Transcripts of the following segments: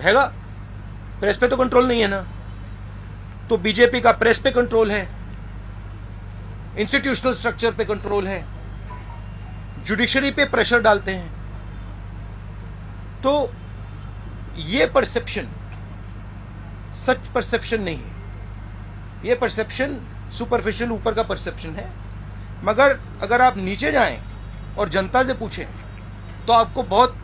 हैगा? प्रेस पे तो कंट्रोल नहीं है ना। तो बीजेपी का प्रेस पे कंट्रोल है, इंस्टीट्यूशनल स्ट्रक्चर पे कंट्रोल है, जुडिशरी पे प्रेशर डालते हैं। तो ये परसेप्शन सच परसेप्शन नहीं है, ये परसेप्शन सुपरफिशियल ऊपर का परसेप्शन है। मगर अगर आप नीचे जाएं और जनता से पूछें तो आपको बहुत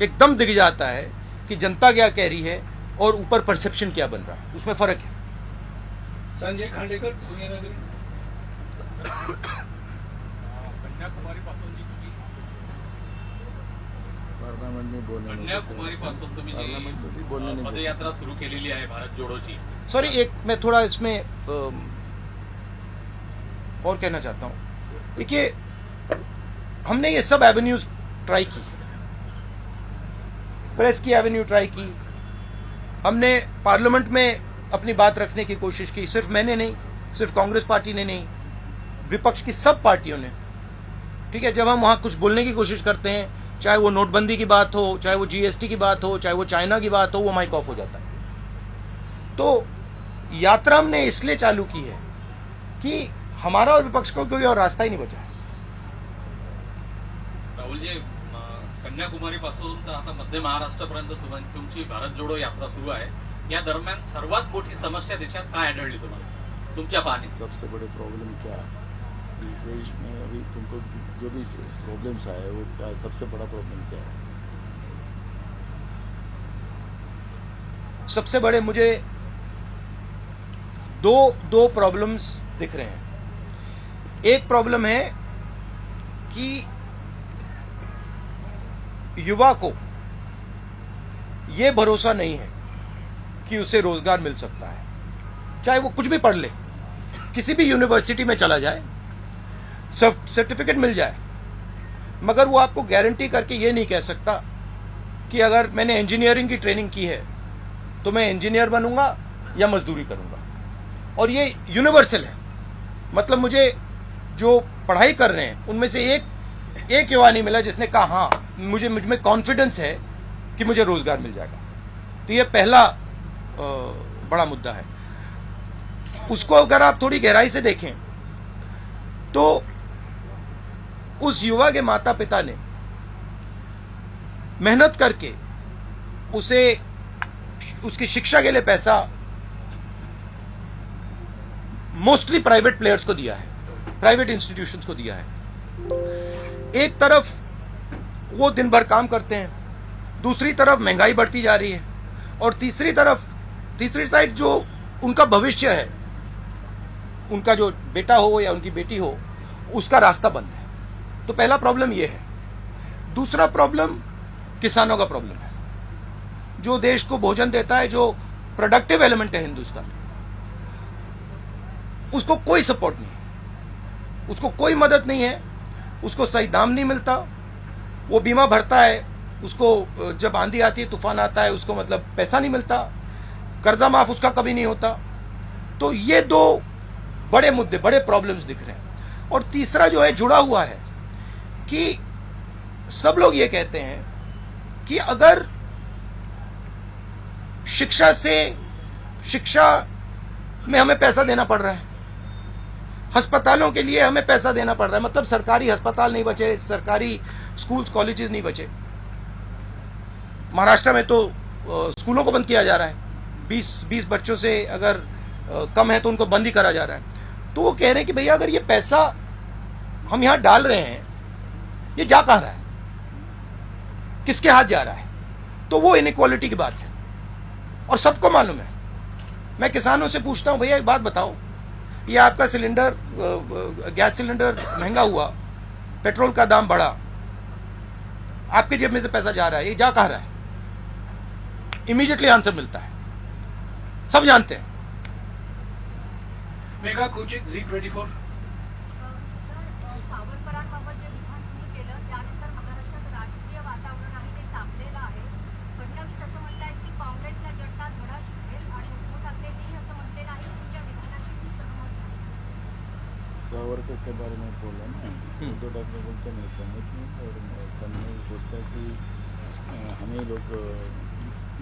एकदम दिख जाता है कि जनता क्या कह रही है और ऊपर परसेप्शन क्या बन रहा है, उसमें फर्क है। संजय खांडेकर पुण्यनगरी कन्याकुमारीपासून कन्याकुमारीपासून तुम्ही जी पदयात्रा सुरू केलेली आहे भारत जोडोची। सॉरी, एक मैं थोड़ा इसमें और कहना चाहता हूं। देखिए, हमने ये सब एवेन्यूज ट्राई की, प्रेस की एवेन्यू ट्राई की, हमने पार्लियामेंट में अपनी बात रखने की कोशिश की। सिर्फ मैंने नहीं, सिर्फ कांग्रेस पार्टी ने नहीं, विपक्ष की सब पार्टियों ने। ठीक है, जब हम वहां कुछ बोलने की कोशिश करते हैं, चाहे वो नोटबंदी की बात हो, चाहे वो जीएसटी की बात हो, चाहे वो चाइना की बात हो, वो माइक ऑफ हो जाता है। तो यात्रा हमने इसलिए चालू की है कि हमारा और विपक्ष को कोई और रास्ता ही नहीं बचा है। राहुल जी, कन्याकुमारीपासून तर आता मध्य महाराष्ट्रापर्यंत तुमची भारत जोडो यात्रा सुरू आहे। या दरम्यान सर्वात मोठी समस्या देशात काय आढळली तुम्हाला तुमच्या पाहणीत? सबसे बड़े प्रॉब्लम क्या है देश में अभी तुमको जो भी प्रॉब्लम्स आए वो क्या, सबसे बड़ा प्रॉब्लम क्या है? सबसे बड़े मुझे दो प्रॉब्लम्स दिख रहे हैं। एक प्रॉब्लम है कि युवा को यह भरोसा नहीं है कि उसे रोजगार मिल सकता है, चाहे वो कुछ भी पढ़ ले, किसी भी यूनिवर्सिटी में चला जाए, सर्टिफिकेट मिल जाए, मगर वो आपको गारंटी करके ये नहीं कह सकता कि अगर मैंने इंजीनियरिंग की ट्रेनिंग की है तो मैं इंजीनियर बनूंगा या मजदूरी करूंगा। और ये यूनिवर्सल है, मतलब मुझे जो पढ़ाई कर रहे हैं उनमें से एक युवा नहीं मिला जिसने कहा हाँ मुझ में कॉन्फिडेंस है कि मुझे रोजगार मिल जाएगा। तो ये पहला बड़ा मुद्दा है। उसको अगर आप थोड़ी गहराई से देखें तो उस युवा के माता पिता ने मेहनत करके उसे उसकी शिक्षा के लिए पैसा मोस्टली प्राइवेट प्लेयर्स को दिया है, प्राइवेट इंस्टीट्यूशंस को दिया है। एक तरफ वो दिन भर काम करते हैं, दूसरी तरफ महंगाई बढ़ती जा रही है, और तीसरी साइड जो उनका भविष्य है, उनका जो बेटा हो या उनकी बेटी हो, उसका रास्ता बंद है। तो पहला प्रॉब्लम ये है। दूसरा प्रॉब्लम किसानों का प्रॉब्लम है, जो देश को भोजन देता है, जो प्रोडक्टिव एलिमेंट है हिंदुस्तान, उसको कोई सपोर्ट नहीं, उसको कोई मदद नहीं है, उसको सही दाम नहीं मिलता। वो बीमा भरता है, उसको जब आंधी आती है, तूफान आता है, उसको मतलब पैसा नहीं मिलता, कर्जा माफ उसका कभी नहीं होता। तो ये दो बड़े मुद्दे, बड़े प्रॉब्लम्स दिख रहे हैं। और तीसरा जो है जुड़ा हुआ है कि सब लोग ये कहते हैं कि अगर शिक्षा में हमें पैसा देना पड़ रहा है, अस्पतालों के लिए हमें पैसा देना पड़ रहा है, मतलब सरकारी अस्पताल नहीं बचे, सरकारी स्कूल्स कॉलेजेस नहीं बचे। महाराष्ट्र में तो स्कूलों को बंद किया जा रहा है, 20 बच्चों से अगर कम है तो उनको बंद ही करा जा रहा है। तो वो कह रहे हैं कि भैया अगर ये पैसा हम यहां डाल रहे हैं, ये जा कहां रहा है, किसके हाथ जा रहा है? तो वो इनइक्वालिटी की बात है और सबको मालूम है। मैं किसानों से पूछता हूं, भैया एक बात बताओ, ये आपका सिलेंडर, गैस सिलेंडर महंगा हुआ, पेट्रोल का दाम बढ़ा, आपके जेब में से पैसा जा रहा है, ये जा कहां रहा है? इमीडिएटली आंसर मिलता है, सब जानते हैं। मेघा कुचित Z24। सावरकरांबाबत जे विधान तुम्ही केलं त्यानंतर महाराष्ट्रात राजकीय वातावरण आहे ते तापलेलं आहे। फडणवीस असं म्हणतायत की काँग्रेसला जनता धडा शिकवेल आणि उद्धव ठाकरेंनी असं म्हटलेलं आहे की तुमच्या विधानाशी मी सहमत नाही। सावरकर के बारे में बोला ना, उद्धव ठाकरे बोलते मैं सहमत नहीं, और फडणवीस बोलता है कि हमें लोग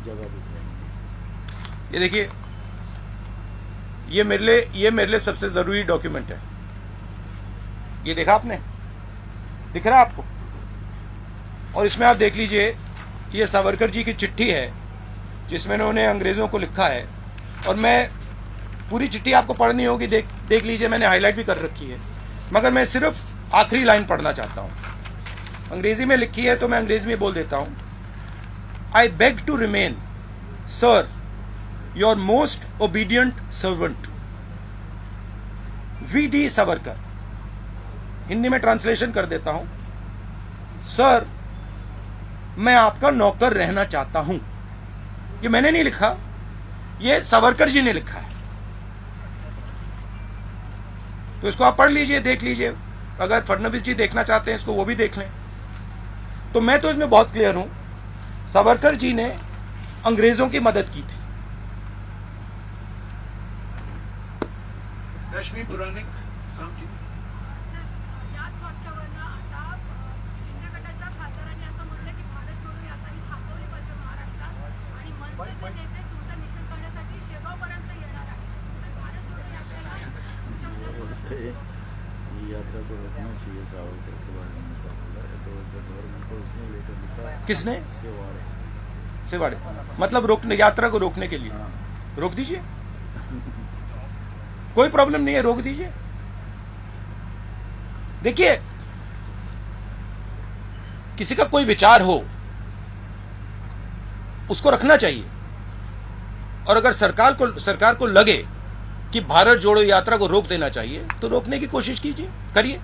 जगह दिख जाएंगे। ये देखिए, ये मेरे लिए सबसे जरूरी डॉक्यूमेंट है। ये देखा आपने, दिख रहा है आपको? और इसमें आप देख लीजिए, ये सावरकर जी की चिट्ठी है जिसमें उन्होंने अंग्रेजों को लिखा है। और मैं पूरी चिट्ठी आपको पढ़नी होगी, देख लीजिए, मैंने हाईलाइट भी कर रखी है, मगर मैं सिर्फ आखिरी लाइन पढ़ना चाहता हूं। अंग्रेजी में लिखी है तो मैं अंग्रेजी में बोल देता हूं। I beg to remain sir your most obedient servant V D. Savarkar. Hindi में ट्रांसलेशन कर देता हूं, सर मैं आपका नौकर रहना चाहता हूं। ये मैंने नहीं लिखा, ये सावरकर जी ने लिखा है। तो इसको आप पढ़ लीजिए, देख लीजिए। अगर फडणवीस जी देखना चाहते हैं इसको, वो भी देख लें। तो मैं तो इसमें बहुत क्लियर हूं, सावरकर जी ने अंग्रेजों की मदद की थी। रश्मी पुराणिक सांगली. याच वाक्यावरनं आता शिंदे गटाच्या खासदारांनी असं म्हटलं की भारत जोडो यात्रा ही थांबवली पाहिजे महाराष्ट्रात आणि मनसेचे नेते तुमचं निषेध करण्यासाठी शेगावपर्यंत येणार आहे. तर भारत जोडो यात्रेला बोलते हैं, ये यात्रा को रोकना चाहिए। सावरकर के बारे में ऐसा बोला है, तो ऐसा गवर्नमेंट को उसने लेटर लिखा है। किसने? सेवाड़े। मतलब रोकने, यात्रा को रोकने के लिए। हाँ। रोक दीजिए, कोई प्रॉब्लम नहीं है, रोक दीजिए। देखिए, किसी का कोई विचार हो उसको रखना चाहिए, और अगर सरकार को लगे कि भारत जोड़ो यात्रा को रोक देना चाहिए तो रोकने की कोशिश कीजिए, करिए।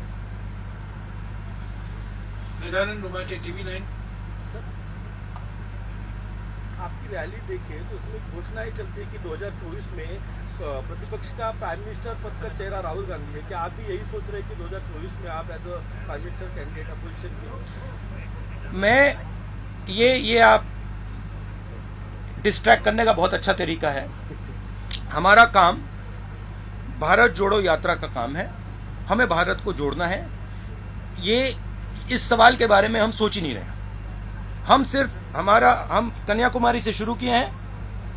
गजानन रुमाटे TV9. आपकी रैली देखें तो उसमें घोषणा ही चलती है कि 2024 में प्रतिपक्ष का प्राइम मिनिस्टर पद का चेहरा राहुल गांधी है। क्या आप भी यही सोच रहे हैं कि 2024 में आप as a prime minister candidate opposition की? मैं ये आप डिस्ट्रैक्ट करने का बहुत अच्छा तरीका है। हमारा काम भारत जोड़ो यात्रा का काम है, हमें भारत को जोड़ना है। ये इस सवाल के बारे में हम सोच ही नहीं रहे। हम सिर्फ हम कन्याकुमारी से शुरू किए हैं,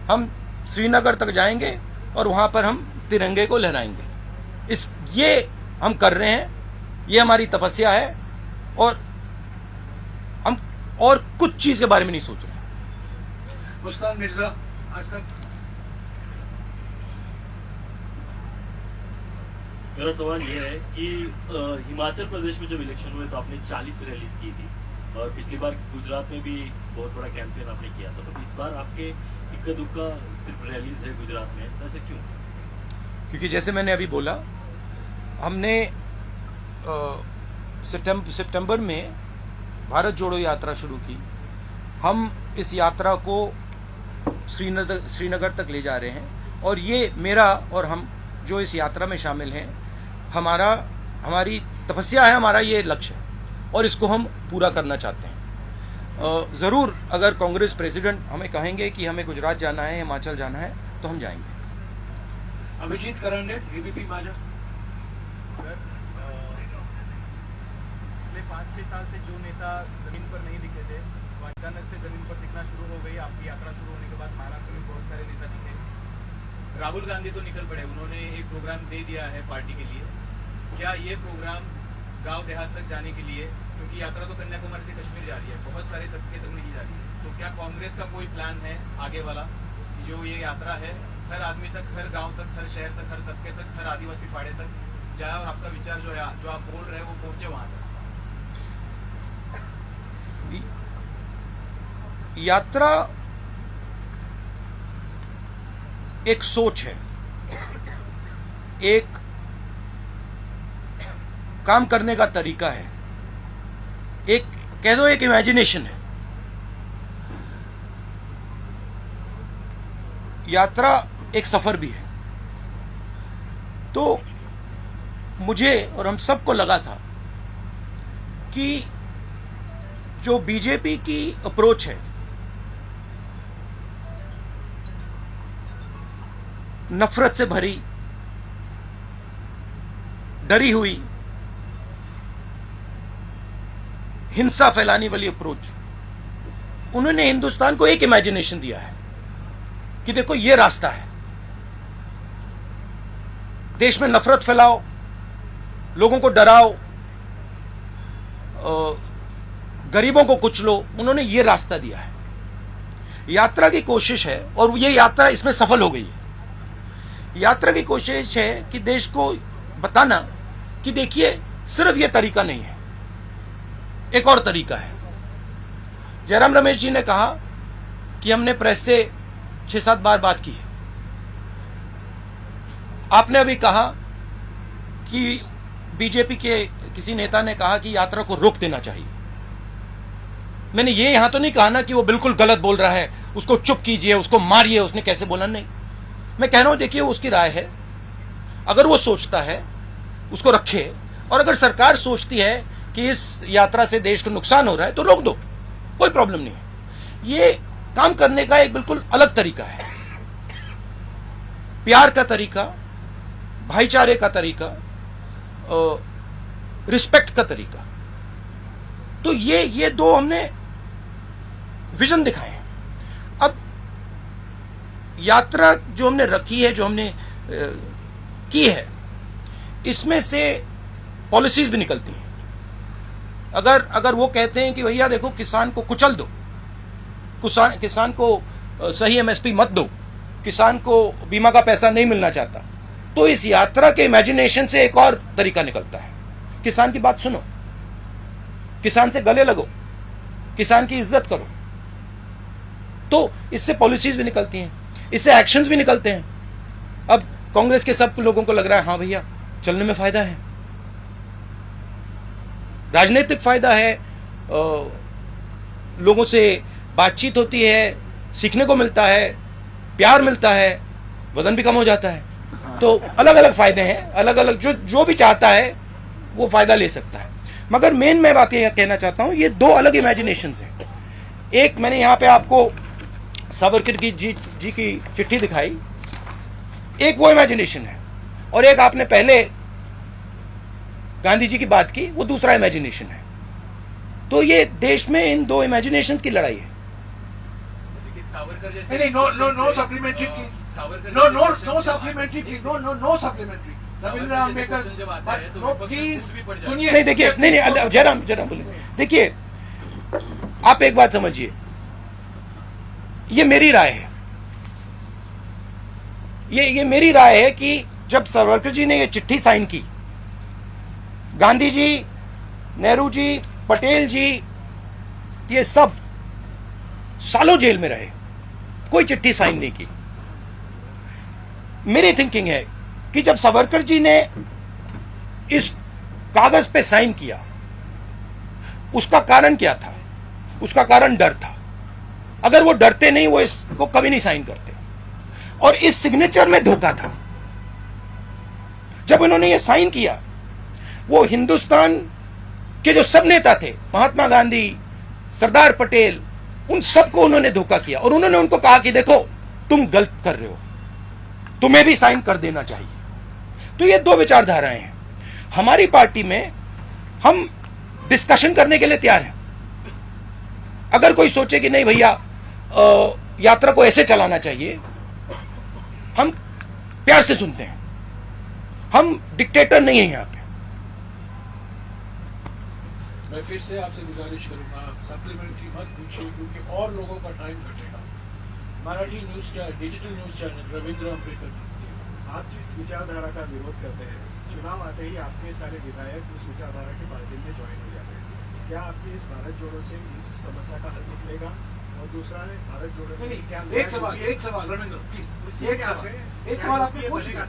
हम श्रीनगर तक जाएंगे और वहां पर हम तिरंगे को लहराएंगे। ये हम कर रहे हैं, ये हमारी तपस्या है, और हम और कुछ चीज के बारे में नहीं सोच रहे। मुस्कान मिर्जा आज तक. मेरा सवाल ये है कि हिमाचल प्रदेश में जब इलेक्शन हुए तो आपने 40 रैलीज की थी, और पिछली बार गुजरात में भी बहुत बड़ा कैंपेन आपने किया था। तो इस बार आपके इक्का दुक्का सिर्फ रैलीज है गुजरात में, ऐसे क्यों? क्योंकि जैसे मैंने अभी बोला, हमने सितंबर में भारत जोड़ो यात्रा शुरू की। हम इस यात्रा को श्रीनगर तक ले जा रहे हैं, और ये मेरा और हम जो इस यात्रा में शामिल हैं, हमारी तपस्या है, हमारा ये लक्ष्य है, और इसको हम पूरा करना चाहते हैं। जरूर अगर कांग्रेस प्रेसिडेंट हमें कहेंगे कि हमें गुजरात जाना है, हिमाचल जाना है, तो हम जाएंगे। अभिजीत करंडे ABP माझा. पिछले 5-6 साल से जो नेता जमीन पर नहीं दिखे थे वो अचानक से जमीन पर दिखना शुरू हो गई। आपकी यात्रा शुरू होने के बाद महाराष्ट्र में बहुत सारे नेता दिखे। राहुल गांधी तो निकल पड़े, उन्होंने एक प्रोग्राम दे दिया है पार्टी के लिए। क्या ये प्रोग्राम गांव देहात तक जाने के लिए, क्योंकि यात्रा तो कन्याकुमारी से कश्मीर जा रही है, बहुत सारे तबके तक नहीं जा रही है, तो क्या कांग्रेस का कोई प्लान है आगे वाला, जो ये यात्रा है हर आदमी तक, हर गांव तक, हर शहर तक, हर तबके तक, हर आदिवासी पाड़े तक जाए, और आपका विचार जो आप बोल रहे हैं वो पहुंचे वहां तक? यात्रा एक सोच है, एक काम करने का तरीका है, एक कह दो एक इमेजिनेशन है। यात्रा एक सफर भी है। तो मुझे और हम सबको लगा था कि जो बीजेपी की अप्रोच है, नफरत से भरी, डरी हुई, हिंसा फैलाने वाली अप्रोच, उन्होंने हिंदुस्तान को एक इमेजिनेशन दिया है। कि देखो ये रास्ता है, देश में नफरत फैलाओ, लोगों को डराओ, गरीबों को कुचलो, उन्होंने ये रास्ता दिया है। यात्रा की कोशिश है और ये यात्रा इसमें सफल हो गई है। यात्रा की कोशिश है कि देश को बताना कि देखिए सिर्फ ये तरीका नहीं है, एक और तरीका है। जयराम रमेश जी ने कहा कि हमने प्रेस से 6-7 बार बात की है। आपने अभी कहा कि बीजेपी के किसी नेता ने कहा कि यात्रा को रोक देना चाहिए। मैंने ये यहां तो नहीं कहा ना कि वो बिल्कुल गलत बोल रहा है, उसको चुप कीजिए, उसको मारिए, उसने कैसे बोला, नहीं। मैं कह रहा हूं देखिए उसकी राय है, अगर वो सोचता है उसको रखे, और अगर सरकार सोचती है कि इस यात्रा से देश को नुकसान हो रहा है तो रोक दो, कोई प्रॉब्लम नहीं है। ये काम करने का एक बिल्कुल अलग तरीका है, प्यार का तरीका, भाईचारे का तरीका, रिस्पेक्ट का तरीका। तो ये दो हमने विजन दिखाए हैं। अब यात्रा जो हमने रखी है, जो हमने की है, इसमें से पॉलिसीज भी निकलती हैं। अगर वो कहते हैं कि भैया देखो किसान को कुचल दो, किसान को सही एमएसपी मत दो, किसान को बीमा का पैसा नहीं मिलना चाहता, तो इस यात्रा के इमेजिनेशन से एक और तरीका निकलता है। किसान की बात सुनो, किसान से गले लगो, किसान की इज्जत करो, तो इससे पॉलिसीज भी निकलती हैं, इससे एक्शंस भी निकलते हैं। अब कांग्रेस के सब लोगों को लग रहा है हाँ भैया चलने में फायदा है, राजनीतिक फायदा है, लोगों से बातचीत होती है, सीखने को मिलता है, प्यार मिलता है, वजन भी कम हो जाता है। तो अलग अलग फायदे हैं, अलग अलग जो भी चाहता है वो फायदा ले सकता है। मगर मेन मैं बात यह कहना चाहता हूं, ये दो अलग इमेजिनेशंस हैं। एक मैंने यहां पे आपको सावरकर जी की चिट्ठी दिखाई, एक वो इमेजिनेशन है, और एक आपने पहले गांधी जी की बात की, वो दूसरा इमेजिनेशन है। तो ये देश में इन दो इमेजिनेशंस की लड़ाई है। सावरकर जैसे नहीं, no supplementary please. No supplementary please. No supplementary. Ravindra Ambedkar please सुनिए। नहीं देखिए, नहीं जयराम बोलिए। देखिए आप एक बात समझिए, ये मेरी राय है, ये मेरी राय है कि जब सावरकर जी ने ये चिट्ठी साइन की, गांधी जी, नेहरू जी, पटेल जी, ये सब सालों जेल में रहे, कोई चिट्ठी साइन नहीं की। मेरी थिंकिंग है कि जब सावरकर जी ने इस कागज पे साइन किया, उसका कारण क्या था? उसका कारण डर था। अगर वो डरते नहीं, वो इसको कभी नहीं साइन करते। और इस सिग्नेचर में धोखा था। जब उन्होंने ये साइन किया, वो हिंदुस्तान के जो सब नेता थे, महात्मा गांधी, सरदार पटेल, उन सबको उन्होंने धोखा किया, और उन्होंने उनको कहा कि देखो तुम गलत कर रहे हो, तुम्हें भी साइन कर देना चाहिए। तो ये दो विचारधाराएं हैं। हमारी पार्टी में हम डिस्कशन करने के लिए तैयार हैं। अगर कोई सोचे कि नहीं भैया यात्रा को ऐसे चलाना चाहिए, हम प्यार से सुनते हैं, हम डिक्टेटर नहीं है यहां पे। मैं फिर से आपसे गुजारिश करूंगा, सप्लीमेंट्री मत पूछिए, क्योंकि और लोगों का टाइम घटेगा। Marathi news channel, digital news channel Ravindra Ambedkar. आप जिस विचारधारा का विरोध करते हैं, चुनाव आते ही आपके सारे विधायक उस विचारधारा के पार्टी में ज्वाइन हो जाते हैं। क्या आपकी इस भारत जोड़ो से इस समस्या का हल निकलेगा? और दूसरा है भारत जोड़ो नहीं, क्या एक सवाल रविंद्र प्लीज, एक सवाल आपने पूछ लिया,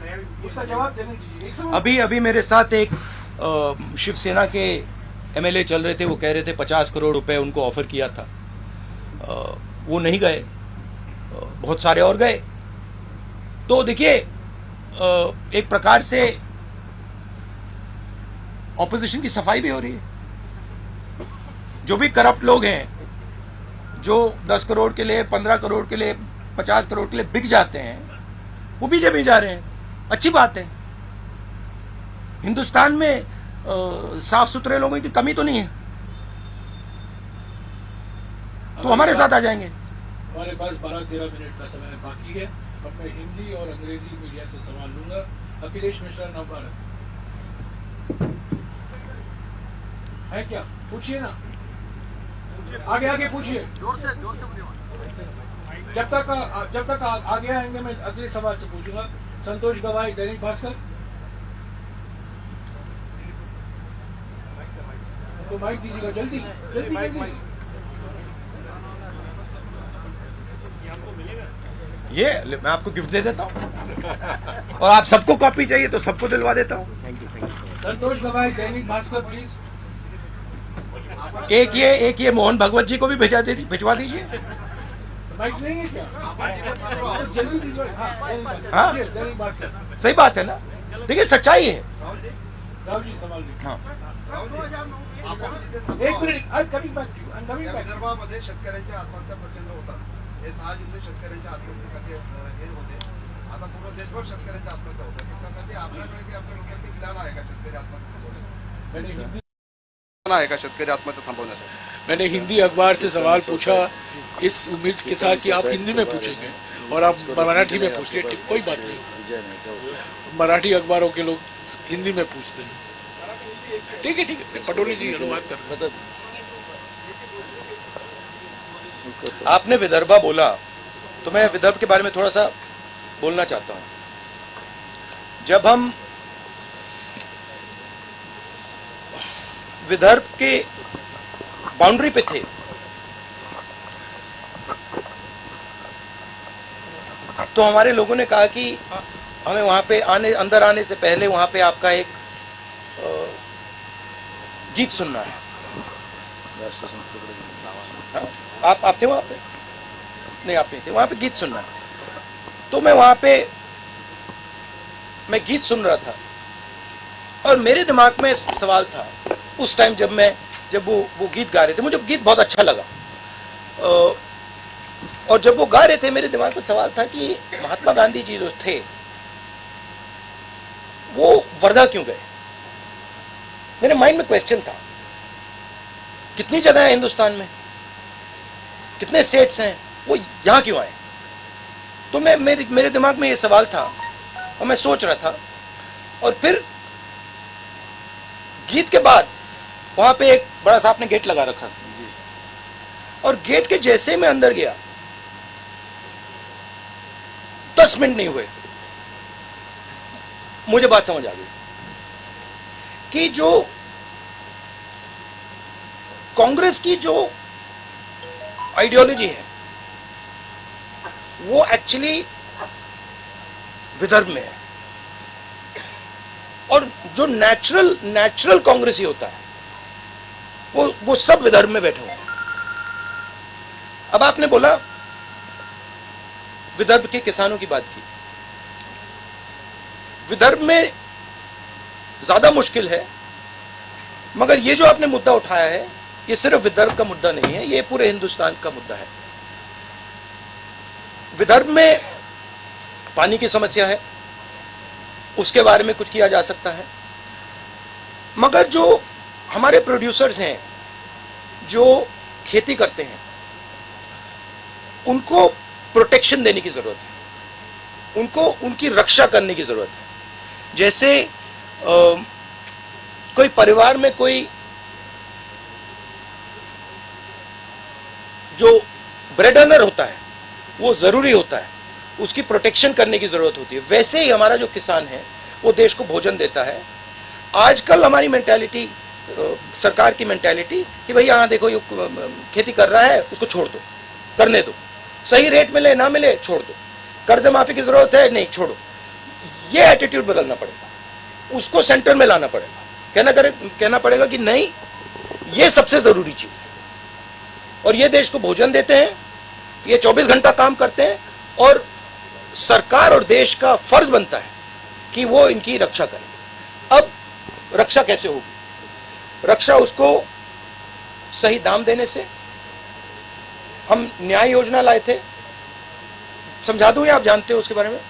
उसका जवाब देने दीजिए। एक सवाल अभी मेरे साथ एक शिवसेना के एमएलए चल रहे थे, वो कह रहे थे 50 करोड़ रुपए उनको ऑफर किया था, वो नहीं गए, बहुत सारे और गए। तो देखिए एक प्रकार से ऑपोजिशन की सफाई भी हो रही है। जो भी करप्ट लोग हैं, जो 10 करोड़ के लिए, 15 करोड़ के लिए, 50 करोड़ के लिए बिक जाते हैं, वो बीजेपी जा रहे हैं। अच्छी बात है। हिंदुस्तान में साफ सुथरे लोगों की कमी तो नहीं है, तो हमारे साथ आ जाएंगे। हमारे पास 12-13 मिनट का समय बाकी है। अब मैं हिंदी और अंग्रेजी मीडिया से सवाल लूंगा। अखिलेश मिश्रा, नवभारत है क्या? पूछिए ना, आगे आगे पूछिए। जब तक आगे आएंगे मैं अगले सवाल से पूछूंगा। संतोष गवाई, दैनिक भास्कर। तो माइक दीजिएगा, जल्दी जल्दी जल्दी। ये मैं आपको गिफ्ट दे देता हूँ और आप सबको कॉपी चाहिए तो सबको दिलवा देता हूँ। संतोष गवाई, दैनिक भास्कर प्लीज। एक ये मोहन भगवत जी को भी भिजवा दीजिए। माइक नहीं है क्या? जल्दी दीजिए। हाँ? दैनिक भास्कर। सही बात है ना, देखिए सच्चाई है। राहुल जी सवाल लीजिए। हाँ, एक minute, coming back to you, coming back. विदर्भामध्ये शेतकऱ्यांच्या आत्महत्या प्रचंड होतात. हे 6 जिल्हे शेतकऱ्यांच्या आत्महत्येसाठी हे होते. आता पूर्ण देशभर शेतकऱ्यांच्या आत्महत्या होतात. त्यासाठी आपल्याकडे की आपल्या लोकांचे विधान आहे का शेतकरी आत्महत्या थांबवण्यासाठी? आहे का शेतकरी आत्महत्या थांबवण्यासाठी? मैंने हिंदी अखबार से सवाल पूछा इस उम्मीद के साथ कि आप हिंदी में पूछेंगे और आप मराठी में पूछिए। कोई बात नहीं, विजय नहीं क्या हुआ? मराठी अखबारों के लोग हिंदी में पूछते हैं। ठीक है, पटोले जी अनुवाद कर रहे हैं। बता उसका सब आपने विदर्भा बोला तो मैं विदर्भ के बारे में थोड़ा सा बोलना चाहता हूँ। जब हम विदर्भ के बाउंड्री पे थे तो हमारे लोगों ने कहा कि हमें वहां पे अंदर आने से पहले वहां पे आपका एक गीत सुनना है। राष्ट्रीय संस्कृत हाँ? आप थे वहां पे? नहीं, आप नहीं थे वहां पे। गीत सुनना है तो मैं वहां पे गीत सुन रहा था और मेरे दिमाग में सवाल था उस टाइम जब वो गीत गा रहे थे। मुझे गीत बहुत अच्छा लगा और जब वो गा रहे थे मेरे दिमाग में सवाल था कि महात्मा गांधी जी जो थे वो वर्धा क्यों गए। मेरे माइंड में क्वेश्चन था, कितनी जगह है हिंदुस्तान में, कितने स्टेट्स हैं, वो यहां क्यों आए। तो मेरे दिमाग में ये सवाल था और मैं सोच रहा था और फिर गीत के बाद वहां पे एक बड़ा सा आपने गेट लगा रखा और गेट के जैसे मैं अंदर गया 10 मिनट नहीं हुए मुझे बात समझ आ गई कि जो कांग्रेस की जो आइडियोलॉजी है वो एक्चुअली विदर्भ में है और जो नेचुरल कांग्रेसी होता है वो सब विदर्भ में बैठे हुए हैं। अब आपने बोला विदर्भ के किसानों की बात की। विदर्भ में ज्यादा मुश्किल है, मगर ये जो आपने मुद्दा उठाया है ये सिर्फ विदर्भ का मुद्दा नहीं है, ये पूरे हिंदुस्तान का मुद्दा है। विदर्भ में पानी की समस्या है, उसके बारे में कुछ किया जा सकता है, मगर जो हमारे प्रोड्यूसर्स हैं जो खेती करते हैं उनको प्रोटेक्शन देने की जरूरत है, उनको उनकी रक्षा करने की जरूरत है। जैसे कोई परिवार में कोई जो ब्रेड अर्नर होता है वो जरूरी होता है, उसकी प्रोटेक्शन करने की जरूरत होती है। वैसे ही हमारा जो किसान है वो देश को भोजन देता है। आजकल हमारी मेंटालिटी, सरकार की मेंटालिटी कि भाई यहाँ देखो ये खेती कर रहा है उसको छोड़ दो, करने दो, सही रेट मिले ना मिले छोड़ दो, कर्ज माफी की जरूरत है नहीं छोड़ो। ये एटीट्यूड बदलना पड़ेगा, उसको सेंटर में लाना पड़ेगा, कहना पड़ेगा कि नहीं ये सबसे जरूरी चीज है और ये देश को भोजन देते हैं, ये 24 घंटा काम करते हैं और सरकार और देश का फर्ज बनता है कि वो इनकी रक्षा करे। अब रक्षा कैसे होगी? रक्षा उसको सही दाम देने से। हम न्याय योजना लाए थे, समझा दूं या आप जानते हो उसके बारे में?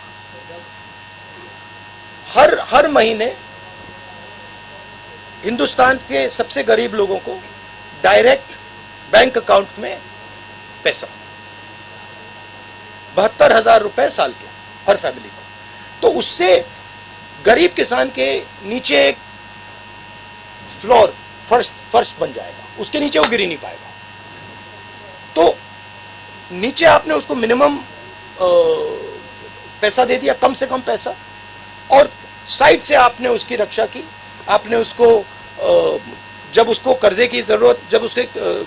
हर महीने हिंदुस्तान के सबसे गरीब लोगों को डायरेक्ट बैंक अकाउंट में पैसा, 72,000 रुपए साल के हर फैमिली को। तो उससे गरीब किसान के नीचे एक फ्लोर फर्श बन जाएगा, उसके नीचे वो गिर ही नहीं पाएगा। तो नीचे आपने उसको मिनिमम पैसा दे दिया, कम से कम पैसा, और साइड से आपने उसकी रक्षा की। आपने उसको जब उसको कर्जे की जरूरत, जब उसके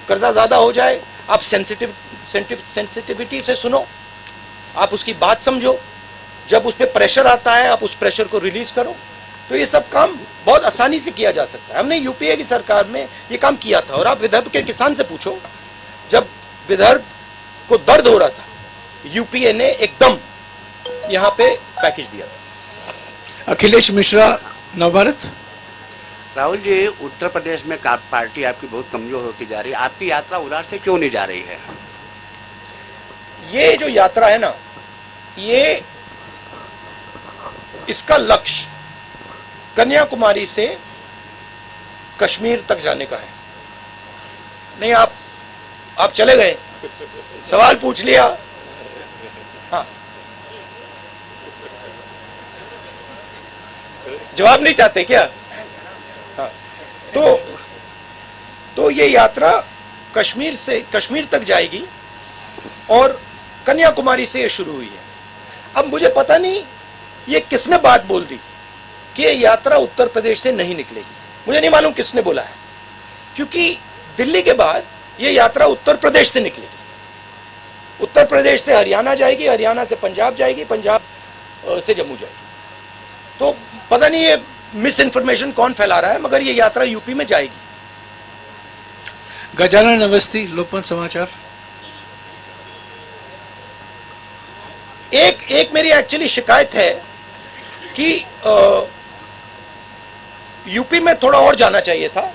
कर्जा ज्यादा हो जाए, आप सेंसिटिविटी से सुनो, आप उसकी बात समझो। जब उस पर प्रेशर आता है, आप उस प्रेशर को रिलीज करो। तो ये सब काम बहुत आसानी से किया जा सकता है। हमने यूपीए की सरकार में ये काम किया था। और आप विदर्भ के किसान से पूछो, जब विदर्भ को दर्द हो रहा था, यूपीए ने एकदम यहाँ पे पैकेज दिया था। अखिलेश मिश्रा, नवभारत। राहुल जी, उत्तर प्रदेश में पार्टी आपकी बहुत कमजोर होती जा रही है, आपकी यात्रा उधर से क्यों नहीं जा रही है? ये जो यात्रा है ना, ये इसका लक्ष्य कन्याकुमारी से कश्मीर तक जाने का है। नहीं, आप चले गए, सवाल पूछ लिया। हाँ, जवाब नहीं चाहते क्या? हाँ, तो ये यात्रा कश्मीर तक जाएगी और कन्याकुमारी से ये शुरू हुई है। अब मुझे पता नहीं ये किसने बात बोल दी कि ये यात्रा उत्तर प्रदेश से नहीं निकलेगी। मुझे नहीं मालूम किसने बोला है, क्योंकि दिल्ली के बाद ये यात्रा उत्तर प्रदेश से निकलेगी। उत्तर प्रदेश से हरियाणा जाएगी, हरियाणा से पंजाब जाएगी, पंजाब से जम्मू जाएगी। तो पता नहीं ये मिस इन्फॉर्मेशन कौन फैला रहा है, मगर ये यात्रा यूपी में जाएगी। गजानन अवस्थी, लोकमत समाचार। एक मेरी एक्चुअली शिकायत है कि यूपी में थोड़ा और जाना चाहिए था,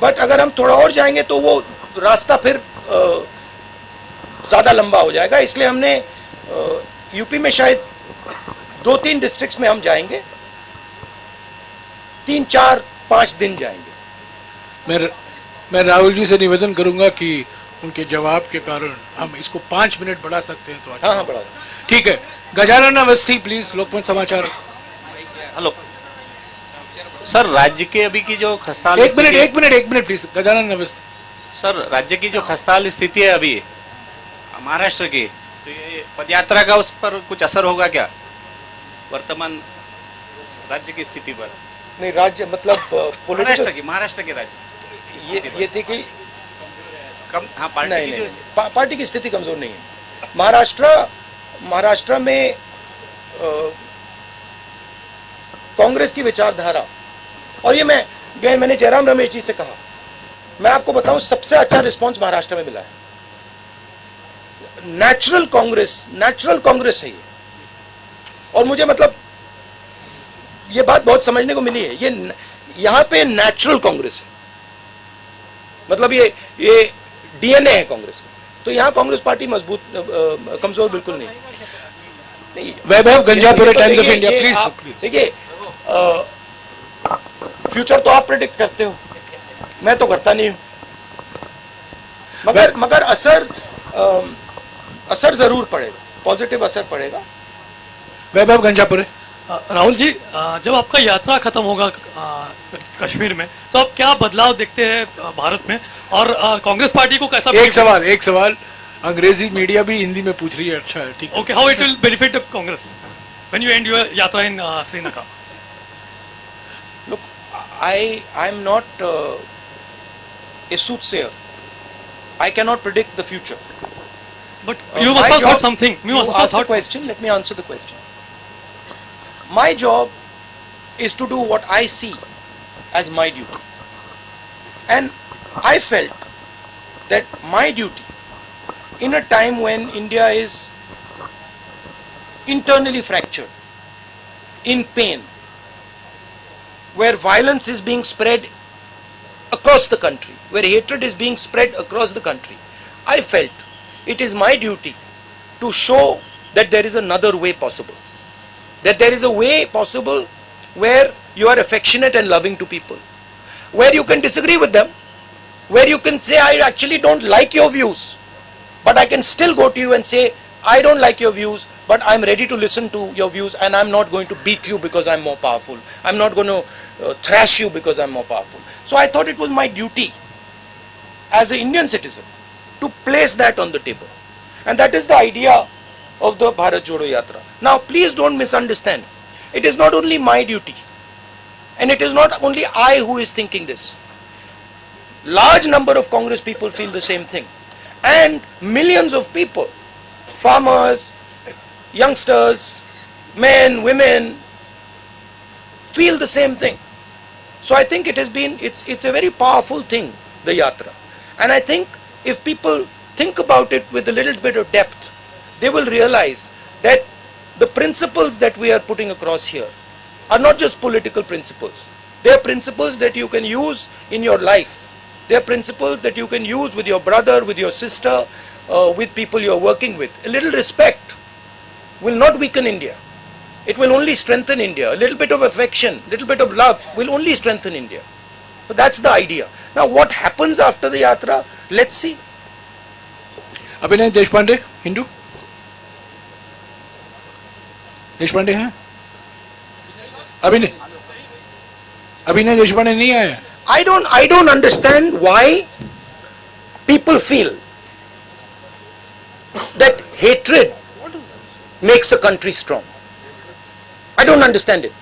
बट अगर हम थोड़ा और जाएंगे तो वो रास्ता फिर ज्यादा लंबा हो जाएगा। इसलिए हमने यूपी में शायद 2-3 डिस्ट्रिक्ट्स में हम जाएंगे, 3, 4, 5 दिन जाएंगे। मैं राहुल जी से निवेदन करूंगा कि उनके जवाब के कारण हम इसको 5 मिनट बढ़ा सकते हैं तो अच्छा। हाँ, बढ़ा। ठीक है, गजानन अवस्थी प्लीज, लोकमत समाचार। हेलो सर, राज्य के अभी की जो खस्ताहाल एक minute please, Gajanan Awasthi. Sir, राज्य की जो खस्ताहाल स्थिति है अभी महाराष्ट्र की, तो ये पदयात्रा का उस पर कुछ असर होगा क्या वर्तमान राज्य की स्थिति पर? नहीं, राज्य मतलब महाराष्ट्र के राज्य ये थी कि हाँ, पार्टी की स्थिति कमजोर नहीं है। महाराष्ट्र में कांग्रेस की विचारधारा, और ये मैंने जयराम रमेश जी से कहा, मैं आपको बताऊं सबसे अच्छा रिस्पांस महाराष्ट्र में मिला है। नेचुरल कांग्रेस है ये। और मुझे मतलब ये बात बहुत समझने को मिली है, ये यहां पे नेचुरल कांग्रेस है, मतलब ये डीएनए है कांग्रेस का। तो यहां कांग्रेस पार्टी मजबूत, कमजोर बिल्कुल नहीं। वैभव गंजापुरे, टाइम्स ऑफ इंडिया प्लीज। देखिए, फ्यूचर तो आप प्रेडिक्ट करते हो, मैं तो करता नहीं हूं, मगर असर जरूर पड़ेगा, पॉजिटिव असर पड़ेगा। वैभव गंजापुरे। राहुल जी, जब आपका यात्रा खत्म होगा कश्मीर में, तो आप क्या बदलाव देखते हैं भारत में, और कांग्रेस पार्टी को कैसा? एक सवाल अंग्रेजी मीडिया भी हिंदी में पूछ रही है। अच्छा है, ठीक है। Okay, how it will benefit Congress when you and your यात्रा इन Srinagar? Look, I am not a soothsayer. I cannot predict the future. But you must have thought something. You asked a question. Let me answer the question. My job is to do what I see as my duty, and I felt that my duty, in a time when India is internally fractured, in pain, where violence is being spread across the country, where hatred is being spread across the country, I felt it is my duty to show that there is another way possible. That there is a way possible where you are affectionate and loving to people, where you can disagree with them, where you can say, I actually don't like your views, but I can still go to you and say, I don't like your views, but I'm ready to listen to your views, and I'm not going to beat you because I'm more powerful. I'm not going to thrash you because I'm more powerful. So I thought it was my duty as an Indian citizen to place that on the table. And that is the idea of the Bharat Jodo Yatra. Now please don't misunderstand. It is not only my duty, and it is not only I who is thinking this. Large number of Congress people feel the same thing. And millions of people, farmers, youngsters, men, women, feel the same thing. So I think it's a very powerful thing, the Yatra. And I think if people think about it with a little bit of depth, they will realize that the principles that we are putting across here are not just political principles. They are principles that you can use in your life. They are principles that you can use with your brother, with your sister, with people you are working with. A little respect will not weaken India. It will only strengthen India. A little bit of affection, a little bit of love will only strengthen India. So that's the idea. Now what happens after the Yatra? Let's see. अभिनय देशपांडे, हिंदू देशपांडे हैं? अभिनय देशपांडे नहीं आए? I don't understand why people feel that hatred makes a country strong. I don't understand it.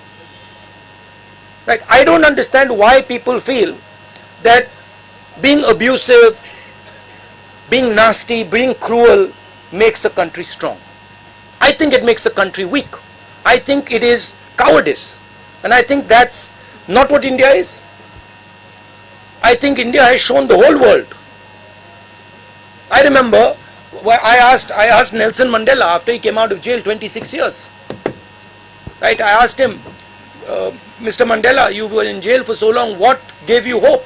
Right? I don't understand why people feel that being abusive, being nasty, being cruel makes a country strong. I think it makes a country weak. I think it is cowardice. And I think that's not what India is. I think India has shown the whole world. I remember I asked Nelson Mandela after he came out of jail 26 years. Right? I asked him, Mr. Mandela, you were in jail for so long, what gave you hope?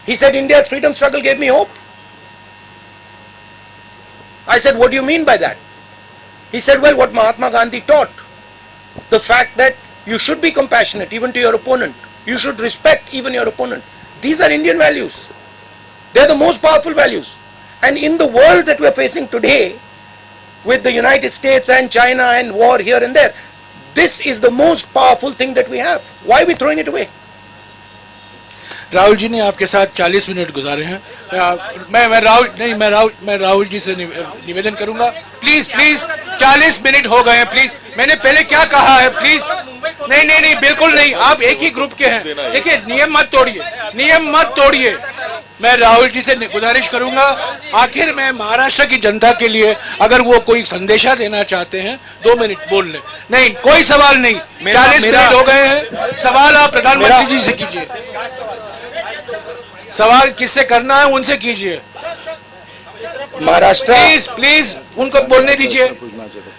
He said, India's freedom struggle gave me hope. I said, what do you mean by that? He said, well, what Mahatma Gandhi taught. The fact that you should be compassionate even to your opponent. You should respect even your opponent. These are Indian values. They are the most powerful values. And in the world that we are facing today, with the United States and China and war here and there, this is the most powerful thing that we have. Why are we throwing it away? Rahul ji ने आपके साथ 40 minute गुजारे हैं। मैं राहुल जी से निवेदन करूंगा, please 40 minute हो गए हैं, प्लीज। मैंने पहले क्या कहा है, प्लीज। नहीं, बिल्कुल नहीं, आप एक ही ग्रुप के हैं। देखिए, नियम मत तोड़िए। मैं राहुल जी से गुजारिश करूंगा, आखिर में महाराष्ट्र की जनता के लिए अगर वो कोई संदेशा देना चाहते हैं, 2 मिनट बोल लें। नहीं, कोई सवाल नहीं, 40 मिनट हो गए हैं। सवाल आप प्रधानमंत्री जी से कीजिए। सवाल किससे करना है उनसे कीजिए। महाराष्ट्र, प्लीज उनको बोलने दीजिए।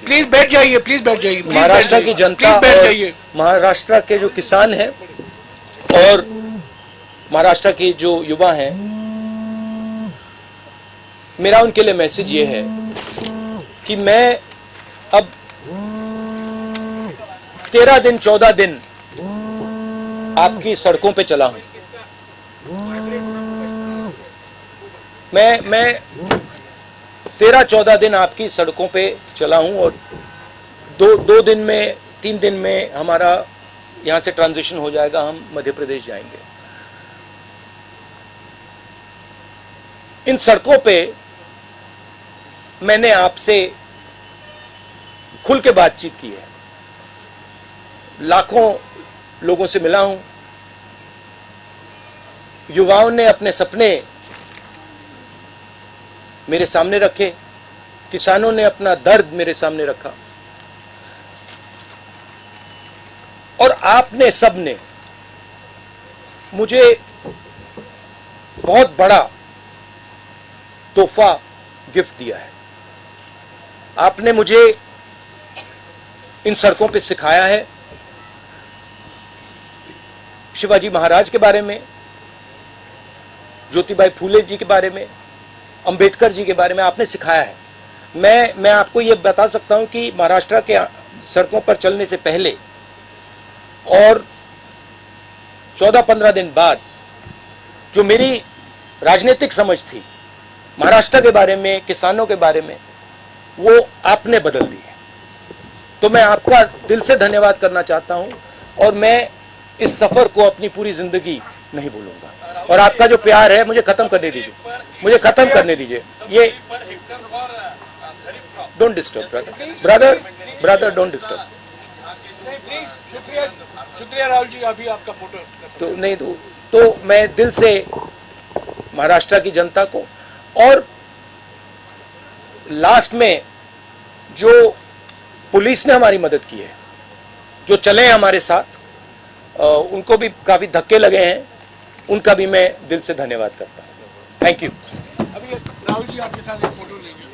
प्लीज बैठ जाइए। महाराष्ट्र की जनता, बैठ जाइए। महाराष्ट्र के जो किसान हैं और महाराष्ट्र के जो युवा हैं, मेरा उनके लिए मैसेज ये है कि मैं अब 13 दिन 14 दिन आपकी सड़कों पे चला हूं। मैं 13-14 दिन आपकी सड़कों पे चला हूं और दो दिन में 3 दिन में हमारा यहां से ट्रांजिशन हो जाएगा, हम मध्य प्रदेश जाएंगे। इन सड़कों पे मैंने आपसे खुल के बातचीत की है, लाखों लोगों से मिला हूं। युवाओं ने अपने सपने मेरे सामने रखे, किसानों ने अपना दर्द मेरे सामने रखा, और आपने सबने मुझे बहुत बड़ा तोहफा गिफ्ट दिया है। आपने मुझे इन सड़कों पे सिखाया है शिवाजी महाराज के बारे में, ज्योतिबाई फूले जी के बारे में, अंबेडकर जी के बारे में आपने सिखाया है। मैं आपको ये बता सकता हूं कि महाराष्ट्र के सड़कों पर चलने से पहले और 14-15 दिन बाद जो मेरी राजनीतिक समझ थी महाराष्ट्र के बारे में, किसानों के बारे में, वो आपने बदल दी है। तो मैं आपका दिल से धन्यवाद करना चाहता हूं और मैं इस सफर को अपनी पूरी जिंदगी नहीं भूलूंगा। और आपका जो प्यार है मुझे खत्म करने दीजिए, मुझे खत्म करने दीजिए। ये don't disturb brother don't disturb. शुक्रिया राहुल जी, अभी आपका फोटो तो नहीं तो मैं दिल से महाराष्ट्र की जनता को और लास्ट में जो पुलिस ने हमारी मदद की है, जो चले हैं हमारे साथ, उनको भी काफी धक्के लगे हैं, उनका भी मैं दिल से धन्यवाद करता हूं। Thank you. अभी राहुल जी आपके साथ एक फोटो लेंगे।